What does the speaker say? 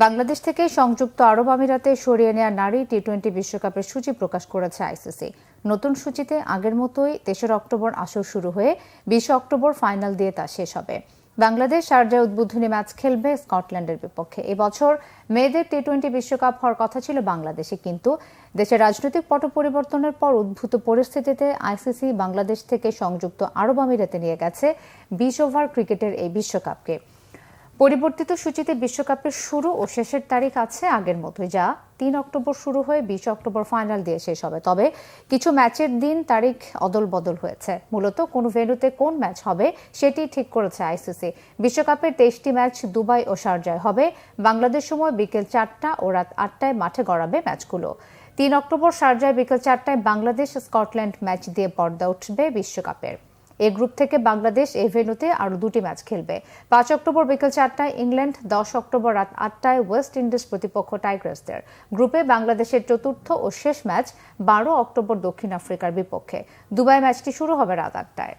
বাংলাদেশ থেকে সংযুক্ত আরব আমিরাতে সরিয়ে নেওয়া নারী টি-20 বিশ্বকাপের সূচি প্রকাশ করেছে আইসিসি। নতুন সূচিতে আগের মতোই ৩রা অক্টোবর আসর শুরু হয়ে ২০ অক্টোবর ফাইনাল দিয়ে তা শেষ হবে। বাংলাদেশ শারজায় উদ্বোধনী ম্যাচ খেলবে স্কটল্যান্ডের বিপক্ষে। এবছর মেয়েদের টি-20 বিশ্বকাপ হওয়ার কথা ছিল বাংলাদেশে, কিন্তু দেশের রাজনৈতিক পট পরিবর্তনের পর উদ্ভূত পরিস্থিতিতে আইসিসি বাংলাদেশ থেকে সংযুক্ত আরব আমিরাতে নিয়ে গেছে ২০ ওভার ক্রিকেটের এই বিশ্বকাপকে। পরিবর্তিত সূচিতে বিশ্বকাপের শুরু ও শেষের তারিখ আছে আগের মতোই, যা ৩ অক্টোবর শুরু হয়ে ২০ অক্টোবর ফাইনাল দিয়ে শেষ হবে। তবে কিছু ম্যাচের দিন তারিখ অদল বদল হয়েছে। মূলত কোন ভেন্যুতে কোন ম্যাচ হবে সেটি ঠিক করেছে আইসিসি। বিশ্বকাপের ২৩টি ম্যাচ দুবাই ও শারজায় হবে। বাংলাদেশ সময় বিকেল ৪টা ও রাত ৮টায় মাঠে গড়াবে ম্যাচগুলো। ৩ অক্টোবর শারজায় বিকেল ৪টায় বাংলাদেশ স্কটল্যান্ড ম্যাচ দিয়ে পর্দা উঠবে বিশ্বকাপের। এ গ্রুপ থেকে বাংলাদেশ এই ভেন্যুতে আরও ২টি ম্যাচ খেলবে। ৫ অক্টোবর বিকেল ৪টায় ইংল্যান্ড, ১০ অক্টোবর রাত ৮টায় ওয়েস্ট ইন্ডিজ প্রতিপক্ষ টাইগার্সদের। গ্রুপে বাংলাদেশের চতুর্থ ও শেষ ম্যাচ ১২ অক্টোবর দক্ষিণ আফ্রিকার বিপক্ষে। দুবাই ম্যাচটি শুরু হবে রাত ৮টায়।